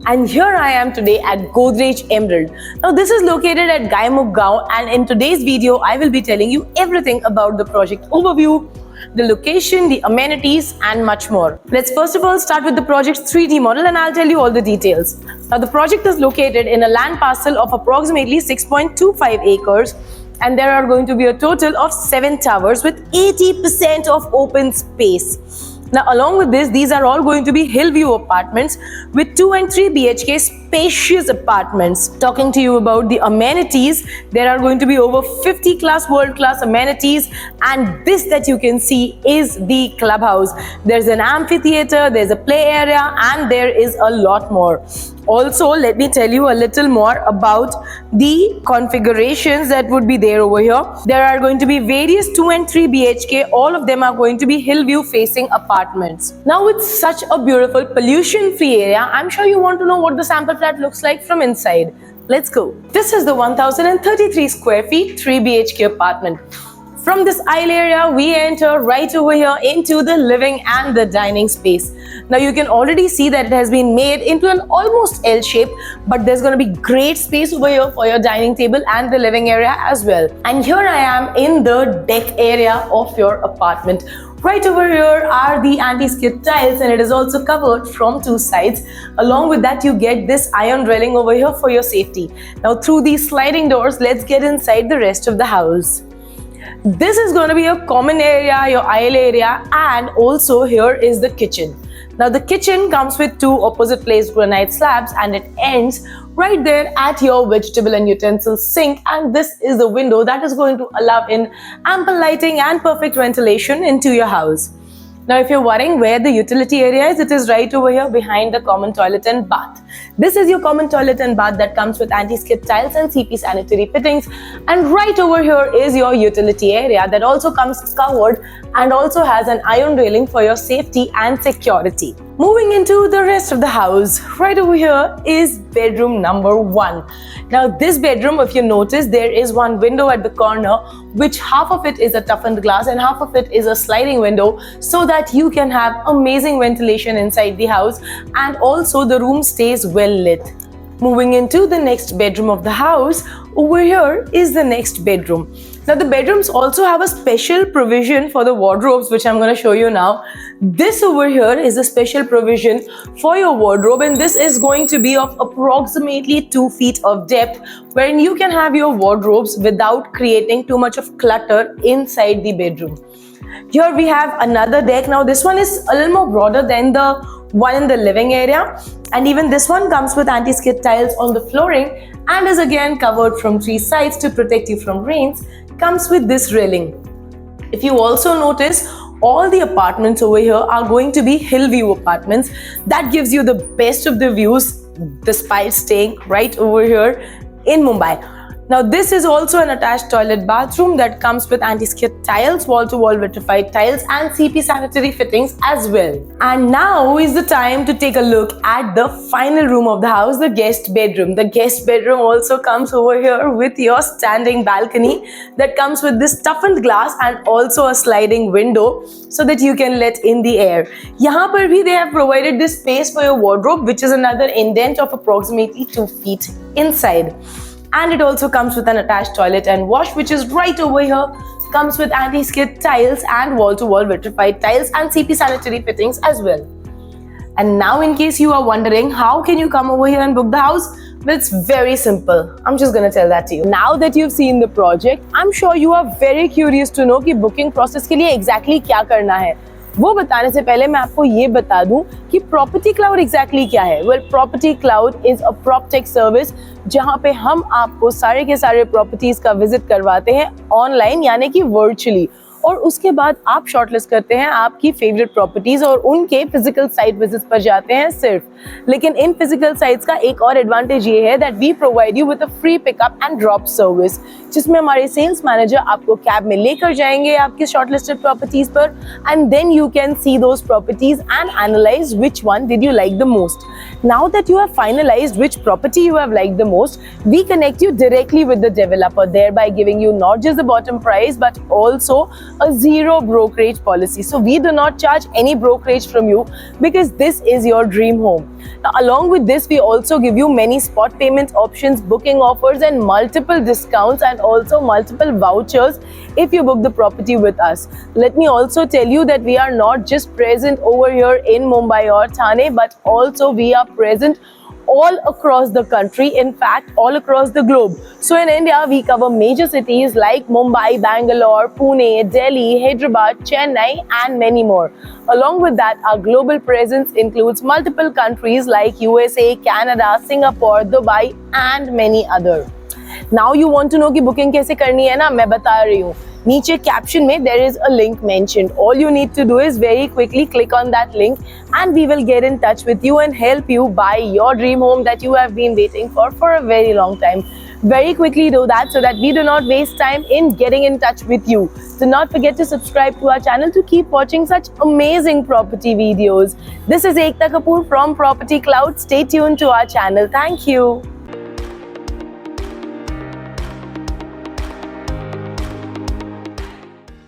And here I am today at Godrej Emerald. Now this is located at Gaimukh and in today's video I will be telling you everything about the project overview, the location, the amenities and much more. Let's first of all start with the project's 3D model and I'll tell you all the details. Now the project is located in a land parcel of approximately 6.25 acres and there are going to be a total of 7 towers with 80% of open space. Now along with this, these are all going to be Hillview apartments with 2 and 3 BHK spacious apartments. Talking to you about the amenities, there are going to be over 50 world class amenities, and this that you can see is the clubhouse. There's an amphitheater, there's a play area and there is a lot more. Also, let me tell you a little more about the configurations that would be there over here. There are going to be various 2 and 3 BHK. All of them are going to be Hillview facing apartments. Now with such a beautiful pollution-free area, I'm sure you want to know what the sample flat looks like from inside. Let's go. This is the 1033 square feet 3 BHK apartment. From this aisle area, we enter right over here into the living and the dining space. Now you can already see that it has been made into an almost L shape, but there's going to be great space over here for your dining table and the living area as well. And here I am in the deck area of your apartment. Right over here are the anti-skid tiles and it is also covered from 2 sides. Along with that, you get this iron railing over here for your safety. Now through these sliding doors, let's get inside the rest of the house. This is going to be a common area, your aisle area, and also here is the kitchen. Now the kitchen comes with 2 opposite placed granite slabs and it ends right there at your vegetable and utensil sink, and this is the window that is going to allow in ample lighting and perfect ventilation into your house. Now if you're worrying where the utility area is, it is right over here behind the common toilet and bath. This is your common toilet and bath that comes with anti-skid tiles and CP sanitary fittings, and right over here is your utility area that also comes covered and also has an iron railing for your safety and security. Moving into the rest of the house, right over here is bedroom number 1. Now this bedroom, if you notice, there is one window at the corner, which half of it is a toughened glass and half of it is a sliding window, so that you can have amazing ventilation inside the house and also the room stays well lit. Moving into the next bedroom of the house, over here is the next bedroom. Now the bedrooms also have a special provision for the wardrobes, which I'm going to show you now. This over here is a special provision for your wardrobe, and this is going to be of approximately 2 feet of depth, wherein you can have your wardrobes without creating too much of clutter inside the bedroom. Here we have another deck. Now this one is a little more broader than the one in the living area, and even this one comes with anti-skid tiles on the flooring and is again covered from 3 sides to protect you from rains. Comes with this railing. If you also notice, all the apartments over here are going to be Hillview apartments. That gives you the best of the views despite staying right over here in Mumbai. Now this is also an attached toilet bathroom that comes with anti-skid tiles, wall-to-wall vitrified tiles and CP sanitary fittings as well. And now is the time to take a look at the final room of the house, the guest bedroom. The guest bedroom also comes over here with your standing balcony that comes with this toughened glass and also a sliding window so that you can let in the air. Yahan par bhi they have provided this space for your wardrobe, which is another indent of approximately 2 feet inside. And it also comes with an attached toilet and wash, which is right over here. Comes with anti-skid tiles and wall-to-wall vitrified tiles and CP sanitary fittings as well. And now in case you are wondering how can you come over here and book the house, well, it's very simple. I'm just gonna tell that to you. Now that you've seen the project, I'm sure you are very curious to know कि booking process के लिए exactly क्या करना है. वो बताने से पहले मैं आपको ये बता दूं कि प्रॉपर्टी क्लाउड एग्जैक्टली क्या है. Well, property cloud is a proptech service जहां पे हम आपको सारे के सारे प्रॉपर्टीज का विजिट करवाते हैं ऑनलाइन, यानी कि वर्चुअली, और उसके बाद आप शॉर्टलिस्ट करते हैं आपकी फेवरेट प्रॉपर्टीज और उनके फिजिकल साइट विजिट्स पर जाते हैं सिर्फ. लेकिन इन फिजिकल साइट्स का एक और एडवांटेज ये है that we provide you with a free pickup and drop service, जिसमें हमारे सेल्स मैनेजर आपको कैब में लेकर जाएंगे आपकी शॉर्टलिस्टेड प्रॉपर्टीज पर, and then you can see those properties and analyse which one did you like the most. Now that you have finalized which property you have liked the most, we connect you directly with the developer, thereby giving you not just the bottom price but also a zero brokerage policy. So we do not charge any brokerage from you because this is your dream home. Now, along with this, we also give you many spot payment options, booking offers, and multiple discounts and also multiple vouchers if you book the property with us. Let me also tell you that we are not just present over here in Mumbai or Thane, but also we are present all across the country, in fact all across the globe. So in India we cover major cities like Mumbai, Bangalore, Pune, Delhi, Hyderabad, Chennai and many more. Along with that, our global presence includes multiple countries like USA, Canada, Singapore, Dubai and many other. Now you want to know कि booking कैसे करनी है ना, मैं बता रही हूँ. नीचे कैप्शन में there is a link mentioned. All you need to do is very quickly click on that link and we will get in touch with you and help you buy your dream home that you have been waiting for a very long time. Very quickly do that so that we do not waste time in getting in touch with you. Do not forget to subscribe to our channel to keep watching such amazing property videos. This is Ekta Kapoor from Property Cloud. Stay tuned to our channel. Thank you.